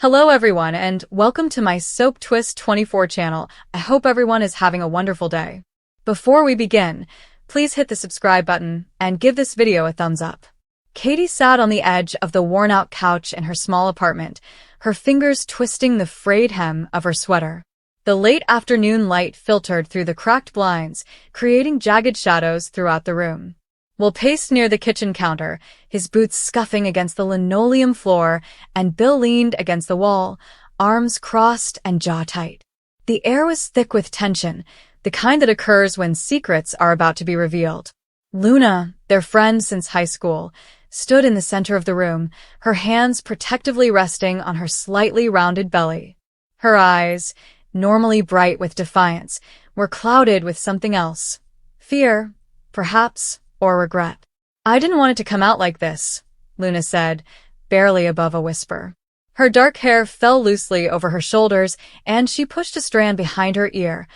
Hello everyone and welcome to my Soap Twist 24 channel. I hope everyone is having a wonderful day. Before we begin, please hit the subscribe button and give this video a thumbs up. Katie sat on the edge of the worn-out couch in her small apartment, her fingers twisting the frayed hem of her sweater. The late afternoon light filtered through the cracked blinds, creating jagged shadows throughout the room. Will paced near the kitchen counter, his boots scuffing against the linoleum floor, and Bill leaned against the wall, arms crossed and jaw tight. The air was thick with tension, the kind that occurs when secrets are about to be revealed. Luna, their friend since high school, stood in the center of the room, her hands protectively resting on her slightly rounded belly. Her eyes, normally bright with defiance, were clouded with something else. Fear, perhaps, or regret. "I didn't want it to come out like this," Luna said, barely above a whisper. Her dark hair fell loosely over her shoulders, and she pushed a strand behind her ear,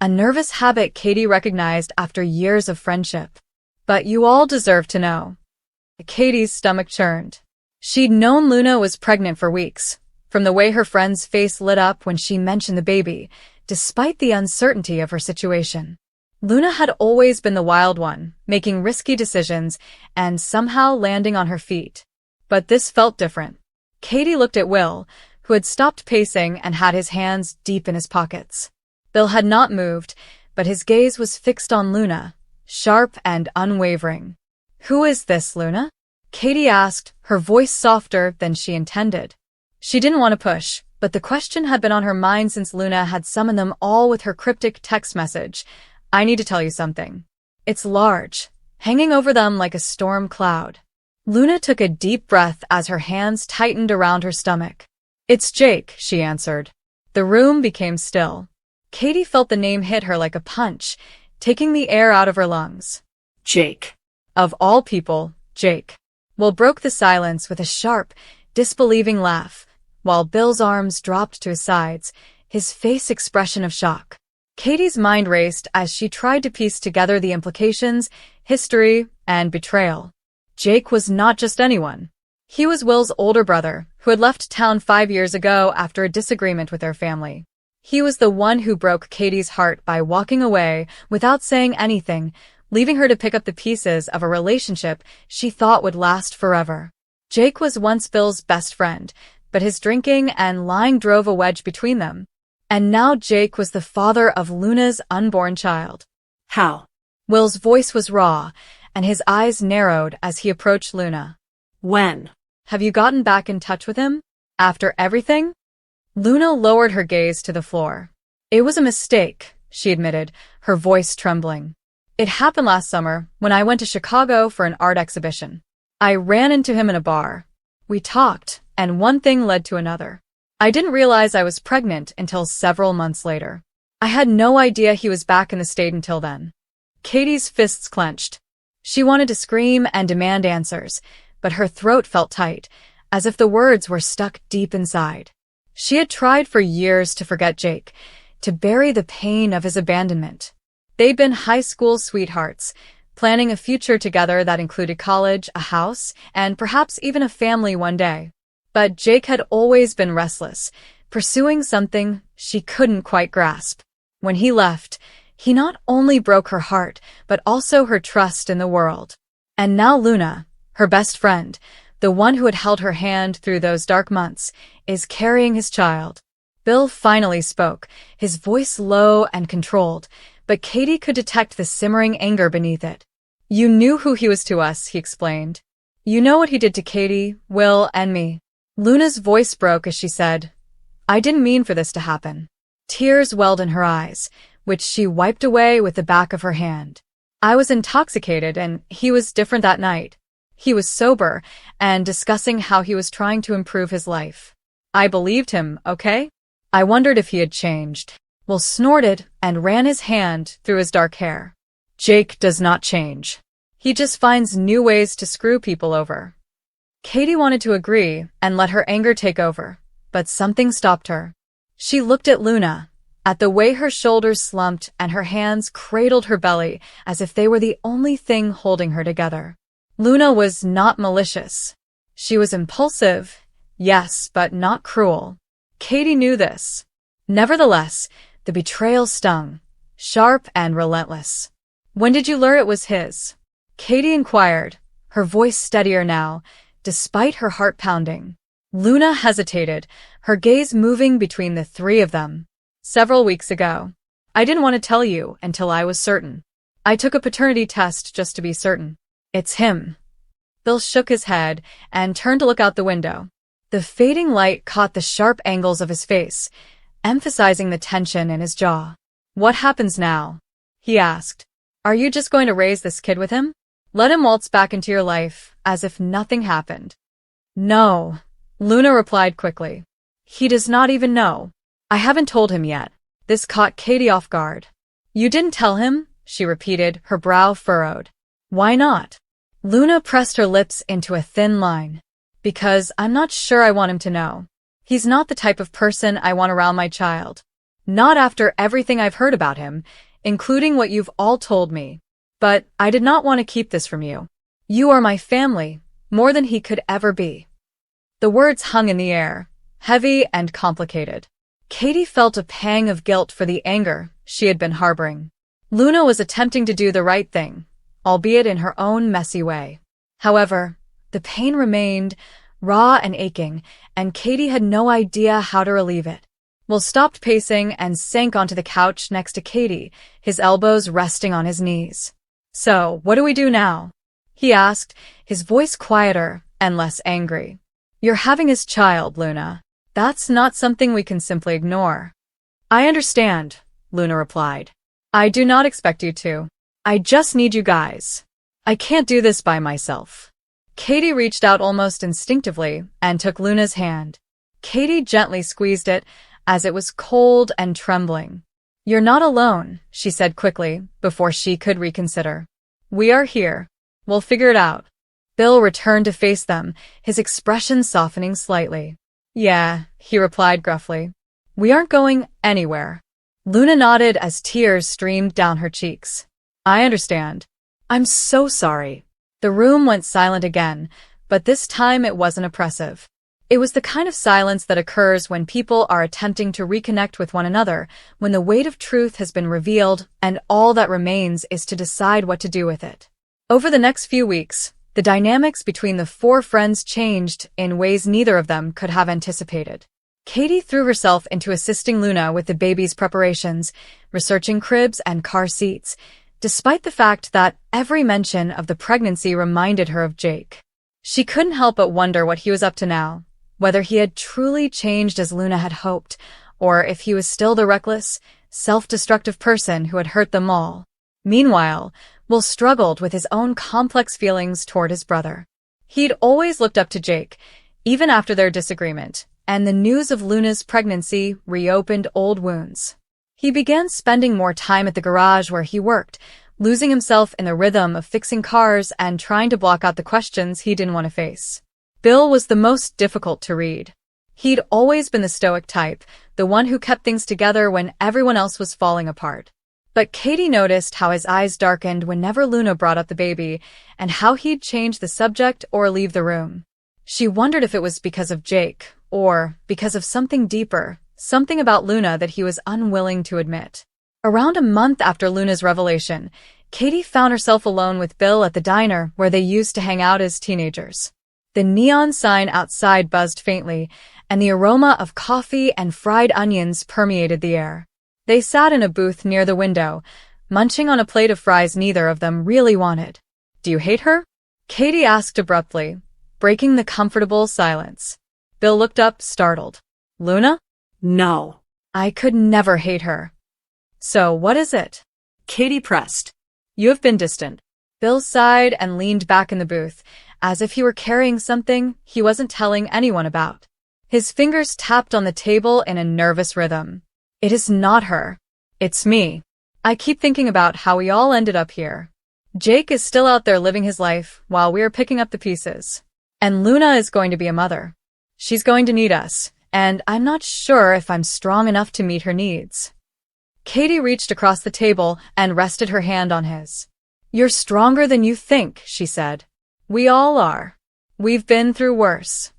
a nervous habit Katie recognized after years of friendship. "But you all deserve to know." Katie's stomach churned. She'd known Luna was pregnant for weeks, from the way her friend's face lit up when she mentioned the baby, despite the uncertainty of her situation. Luna had always been the wild one, making risky decisions and somehow landing on her feet. But this felt different. Katie looked at Will, who had stopped pacing and had his hands deep in his pockets. Bill had not moved, but his gaze was fixed on Luna, sharp and unwavering. "Who is this, Luna?" Katie asked, her voice softer than she intended. She didn't want to push, but the question had been on her mind since Luna had summoned them all with her cryptic text message. "I need to tell you something." It's large, hanging over them like a storm cloud. Luna took a deep breath as her hands tightened around her stomach. "It's Jake," she answered. The room became still. Katie felt the name hit her like a punch, taking the air out of her lungs. Jake. Of all people, Jake. Will broke the silence with a sharp, disbelieving laugh, while Bill's arms dropped to his sides, his face expression of shock. Katie's mind raced as she tried to piece together the implications, history, and betrayal. Jake was not just anyone. He was Will's older brother, who had left town 5 years ago after a disagreement with their family. He was the one who broke Katie's heart by walking away without saying anything, leaving her to pick up the pieces of a relationship she thought would last forever. Jake was once Bill's best friend, but his drinking and lying drove a wedge between them. And now Jake was the father of Luna's unborn child. How? Will's voice was raw, and his eyes narrowed as he approached Luna. When? "Have you gotten back in touch with him? After everything?" Luna lowered her gaze to the floor. "It was a mistake," she admitted, her voice trembling. "It happened last summer when I went to Chicago for an art exhibition. I ran into him in a bar. We talked, and one thing led to another. I didn't realize I was pregnant until several months later. I had no idea he was back in the state until then." Katie's fists clenched. She wanted to scream and demand answers, but her throat felt tight, as if the words were stuck deep inside. She had tried for years to forget Jake, to bury the pain of his abandonment. They'd been high school sweethearts, planning a future together that included college, a house, and perhaps even a family one day. But Jake had always been restless, pursuing something she couldn't quite grasp. When he left, he not only broke her heart, but also her trust in the world. And now Luna, her best friend, the one who had held her hand through those dark months, is carrying his child. Bill finally spoke, his voice low and controlled, but Katie could detect the simmering anger beneath it. "You knew who he was to us," he explained. "You know what he did to Katie, Will, and me." Luna's voice broke as she said, "I didn't mean for this to happen." Tears welled in her eyes, which she wiped away with the back of her hand. "I was intoxicated and he was different that night. He was sober and discussing how he was trying to improve his life. I believed him, okay? I wondered if he had changed." Will snorted and ran his hand through his dark hair. "Jake does not change. He just finds new ways to screw people over." Katie wanted to agree and let her anger take over, but something stopped her. She looked at Luna, at the way her shoulders slumped and her hands cradled her belly as if they were the only thing holding her together. Luna was not malicious. She was impulsive, Yes, but not cruel. Katie knew this. Nevertheless, the betrayal stung, sharp and relentless. When did you learn it was his? Katie inquired, her voice steadier now, despite her heart pounding. Luna hesitated, her gaze moving between the three of them. Several weeks ago. I didn't want to tell you until I was certain. I took a paternity test just to be certain. It's him. Bill shook his head and turned to look out the window. The fading light caught the sharp angles of his face, emphasizing the tension in his jaw. What happens now? He asked. Are you just going to raise this kid with him? Let him waltz back into your life, as if nothing happened. No, Luna replied quickly. He does not even know. I haven't told him yet. This caught Katie off guard. You didn't tell him? She repeated, her brow furrowed. Why not? Luna pressed her lips into a thin line. Because I'm not sure I want him to know. He's not the type of person I want around my child. Not after everything I've heard about him, including what you've all told me. But I did not want to keep this from you. You are my family, more than he could ever be. The words hung in the air, heavy and complicated. Katie felt a pang of guilt for the anger she had been harboring. Luna was attempting to do the right thing, albeit in her own messy way. However, the pain remained, raw and aching, and Katie had no idea how to relieve it. Will stopped pacing and sank onto the couch next to Katie, his elbows resting on his knees. So, what do we do now? He asked, his voice quieter and less angry. You're having his child, Luna. That's not something we can simply ignore. I understand, Luna replied. I do not expect you to. I just need you guys. I can't do this by myself. Katie reached out almost instinctively and took Luna's hand. Katie gently squeezed it, as it was cold and trembling. You're not alone, she said quickly, before she could reconsider. We are here. We'll figure it out. Bill returned to face them, his expression softening slightly. Yeah, he replied gruffly. We aren't going anywhere. Luna nodded as tears streamed down her cheeks. I understand. I'm so sorry. The room went silent again, but this time it wasn't oppressive. It was the kind of silence that occurs when people are attempting to reconnect with one another, when the weight of truth has been revealed and all that remains is to decide what to do with it. Over the next few weeks, the dynamics between the four friends changed in ways neither of them could have anticipated. Katie threw herself into assisting Luna with the baby's preparations, researching cribs and car seats, despite the fact that every mention of the pregnancy reminded her of Jake. She couldn't help but wonder what he was up to now, whether he had truly changed as Luna had hoped, or if he was still the reckless, self-destructive person who had hurt them all. Meanwhile, Will struggled with his own complex feelings toward his brother. He'd always looked up to Jake, even after their disagreement, and the news of Luna's pregnancy reopened old wounds. He began spending more time at the garage where he worked, losing himself in the rhythm of fixing cars and trying to block out the questions he didn't want to face. Bill was the most difficult to read. He'd always been the stoic type, the one who kept things together when everyone else was falling apart. But Katie noticed how his eyes darkened whenever Luna brought up the baby, and how he'd change the subject or leave the room. She wondered if it was because of Jake, or because of something deeper, something about Luna that he was unwilling to admit. Around a month after Luna's revelation, Katie found herself alone with Bill at the diner where they used to hang out as teenagers. The neon sign outside buzzed faintly, and the aroma of coffee and fried onions permeated the air. They sat in a booth near the window, munching on a plate of fries neither of them really wanted. Do you hate her? Katie asked abruptly, breaking the comfortable silence. Bill looked up, startled. Luna? No. I could never hate her. So what is it? Katie pressed. You have been distant. Bill sighed and leaned back in the booth, as if he were carrying something he wasn't telling anyone about. His fingers tapped on the table in a nervous rhythm. It is not her. It's me. I keep thinking about how we all ended up here. Jake is still out there living his life while we're picking up the pieces. And Luna is going to be a mother. She's going to need us, and I'm not sure if I'm strong enough to meet her needs. Katie reached across the table and rested her hand on his. You're stronger than you think, she said. We all are. We've been through worse.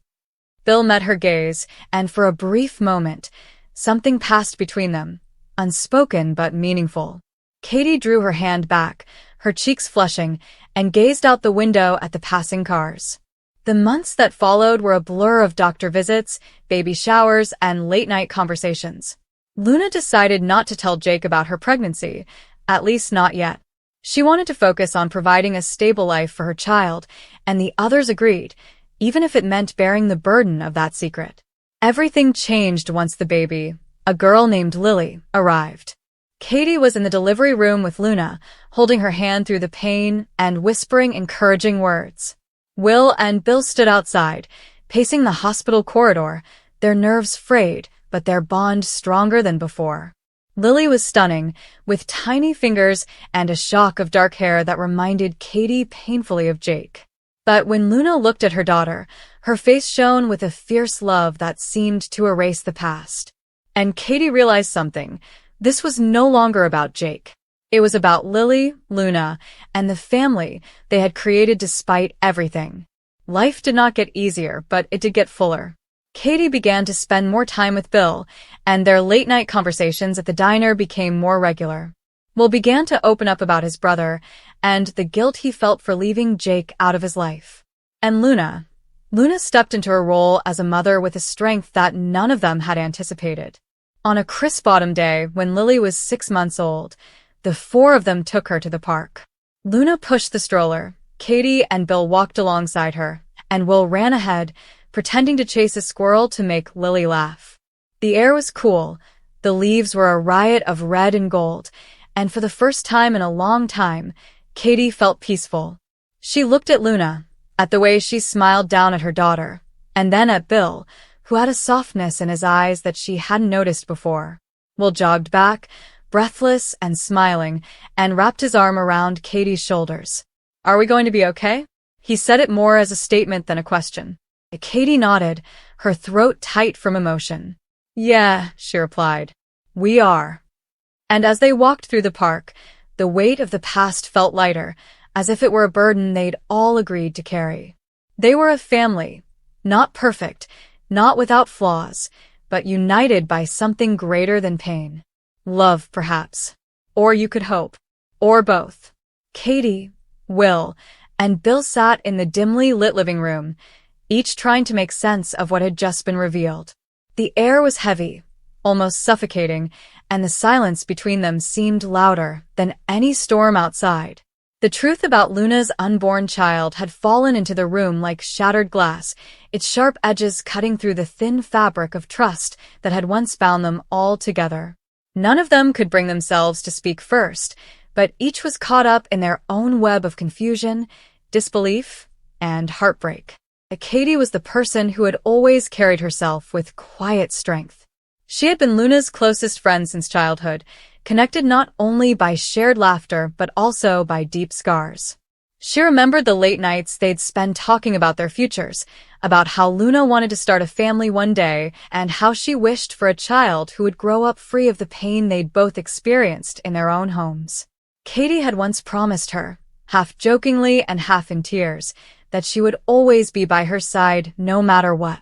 Bill met her gaze, and for a brief moment, something passed between them, unspoken but meaningful. Katie drew her hand back, her cheeks flushing, and gazed out the window at the passing cars. The months that followed were a blur of doctor visits, baby showers, and late-night conversations. Luna decided not to tell Jake about her pregnancy, at least not yet. She wanted to focus on providing a stable life for her child, and the others agreed, even if it meant bearing the burden of that secret. Everything changed once the baby, a girl named Lily, arrived. Katie was in the delivery room with Luna, holding her hand through the pain and whispering encouraging words. Will and Bill stood outside, pacing the hospital corridor, their nerves frayed, but their bond stronger than before. Lily was stunning, with tiny fingers and a shock of dark hair that reminded Katie painfully of Jake. But when Luna looked at her daughter, her face shone with a fierce love that seemed to erase the past. And Katie realized something. This was no longer about Jake. It was about Lily, Luna, and the family they had created despite everything. Life did not get easier, but it did get fuller. Katie began to spend more time with Bill, and their late-night conversations at the diner became more regular. Will began to open up about his brother and the guilt he felt for leaving Jake out of his life. And Luna stepped into her role as a mother with a strength that none of them had anticipated. On a crisp autumn day, when Lily was 6 months old, the four of them took her to the park. Luna pushed the stroller, Katie and Bill walked alongside her, and Will ran ahead, pretending to chase a squirrel to make Lily laugh. The air was cool, the leaves were a riot of red and gold, and for the first time in a long time, Katie felt peaceful. She looked at Luna, at the way she smiled down at her daughter, and then at Bill, who had a softness in his eyes that she hadn't noticed before. Will jogged back, breathless and smiling, and wrapped his arm around Katie's shoulders. "Are we going to be okay?" He said it more as a statement than a question. Katie nodded, her throat tight from emotion. "Yeah," she replied. "We are." And as they walked through the park, the weight of the past felt lighter, as if it were a burden they'd all agreed to carry. They were a family, not perfect, not without flaws, but united by something greater than pain. Love, perhaps. Or you could hope. Or both. Katie, Will, and Bill sat in the dimly lit living room, each trying to make sense of what had just been revealed. The air was heavy, almost suffocating, and the silence between them seemed louder than any storm outside. The truth about Luna's unborn child had fallen into the room like shattered glass, its sharp edges cutting through the thin fabric of trust that had once bound them all together. None of them could bring themselves to speak first, but each was caught up in their own web of confusion, disbelief, and heartbreak. Katie was the person who had always carried herself with quiet strength. She had been Luna's closest friend since childhood, connected not only by shared laughter but also by deep scars. She remembered the late nights they'd spend talking about their futures, about how Luna wanted to start a family one day, and how she wished for a child who would grow up free of the pain they'd both experienced in their own homes. Katie had once promised her, half jokingly and half in tears, that she would always be by her side no matter what.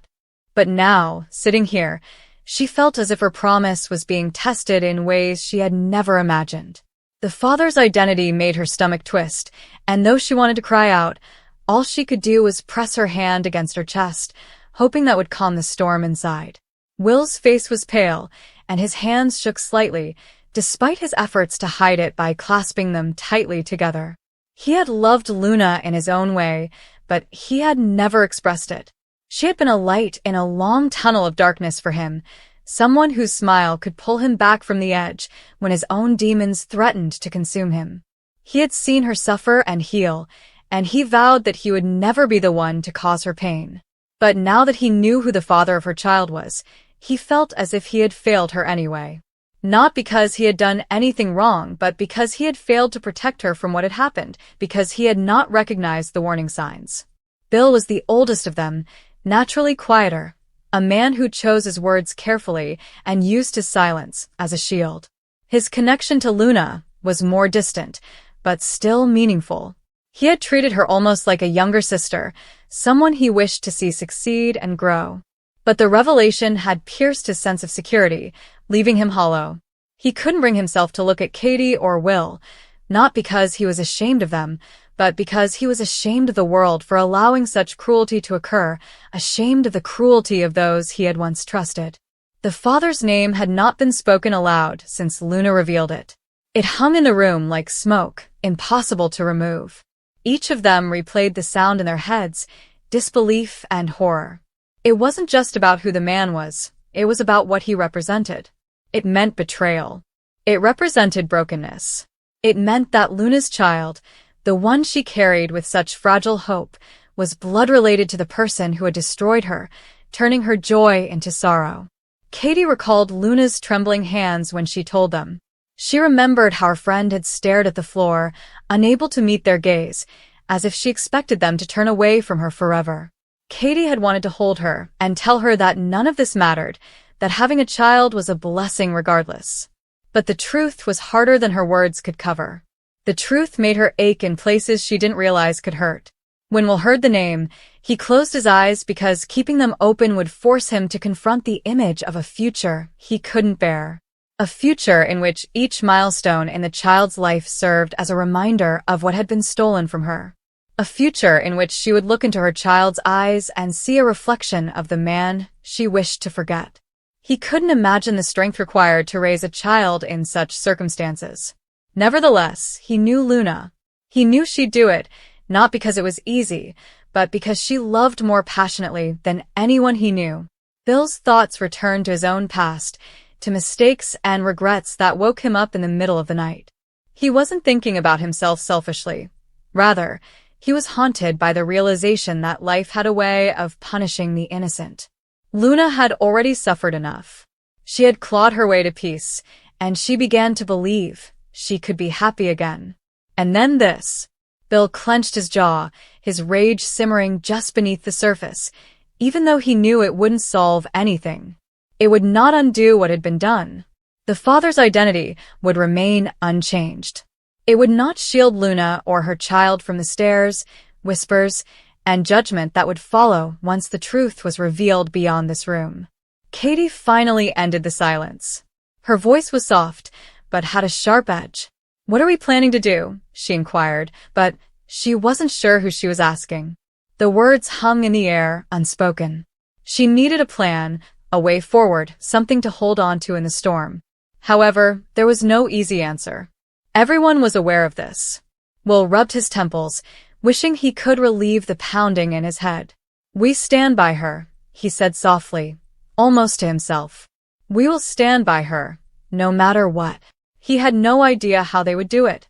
But now, sitting here, she felt as if her promise was being tested in ways she had never imagined. The father's identity made her stomach twist, and though she wanted to cry out, all she could do was press her hand against her chest, hoping that would calm the storm inside. Will's face was pale, and his hands shook slightly, despite his efforts to hide it by clasping them tightly together. He had loved Luna in his own way, but he had never expressed it. She had been a light in a long tunnel of darkness for him, someone whose smile could pull him back from the edge when his own demons threatened to consume him. He had seen her suffer and heal, and he vowed that he would never be the one to cause her pain. But now that he knew who the father of her child was, he felt as if he had failed her anyway. Not because he had done anything wrong, but because he had failed to protect her from what had happened, because he had not recognized the warning signs. Bill was the oldest of them, naturally quieter, a man who chose his words carefully and used his silence as a shield. His connection to Luna was more distant, but still meaningful. He had treated her almost like a younger sister, someone he wished to see succeed and grow. But the revelation had pierced his sense of security, leaving him hollow. He couldn't bring himself to look at Katie or Will, not because he was ashamed of them, but because he was ashamed of the world for allowing such cruelty to occur, ashamed of the cruelty of those he had once trusted. The father's name had not been spoken aloud since Luna revealed it. It hung in the room like smoke, impossible to remove. Each of them replayed the sound in their heads, disbelief and horror. It wasn't just about who the man was, it was about what he represented. It meant betrayal. It represented brokenness. It meant that Luna's child, the one she carried with such fragile hope, was blood-related to the person who had destroyed her, turning her joy into sorrow. Katie recalled Luna's trembling hands when she told them. She remembered how her friend had stared at the floor, unable to meet their gaze, as if she expected them to turn away from her forever. Katie had wanted to hold her and tell her that none of this mattered, that having a child was a blessing regardless. But the truth was harder than her words could cover. The truth made her ache in places she didn't realize could hurt. When Will heard the name, he closed his eyes because keeping them open would force him to confront the image of a future he couldn't bear. A future in which each milestone in the child's life served as a reminder of what had been stolen from her. A future in which she would look into her child's eyes and see a reflection of the man she wished to forget. He couldn't imagine the strength required to raise a child in such circumstances. Nevertheless, he knew Luna. He knew she'd do it, not because it was easy, but because she loved more passionately than anyone he knew. Bill's thoughts returned to his own past, to mistakes and regrets that woke him up in the middle of the night. He wasn't thinking about himself selfishly. Rather, he was haunted by the realization that life had a way of punishing the innocent. Luna had already suffered enough. She had clawed her way to peace, and she began to believe she could be happy again. And then this. Bill clenched his jaw, his rage simmering just beneath the surface, even though he knew it wouldn't solve anything. It would not undo what had been done. The father's identity would remain unchanged. It would not shield Luna or her child from the stares, whispers, and judgment that would follow once the truth was revealed beyond this room. Katie finally ended the silence. Her voice was soft, but had a sharp edge. "What are we planning to do?" she inquired, but she wasn't sure who she was asking. The words hung in the air, unspoken. She needed a plan, a way forward, something to hold on to in the storm. However, there was no easy answer. Everyone was aware of this. Will rubbed his temples, wishing he could relieve the pounding in his head. "We stand by her," he said softly, almost to himself. "We will stand by her, no matter what." He had no idea how they would do it.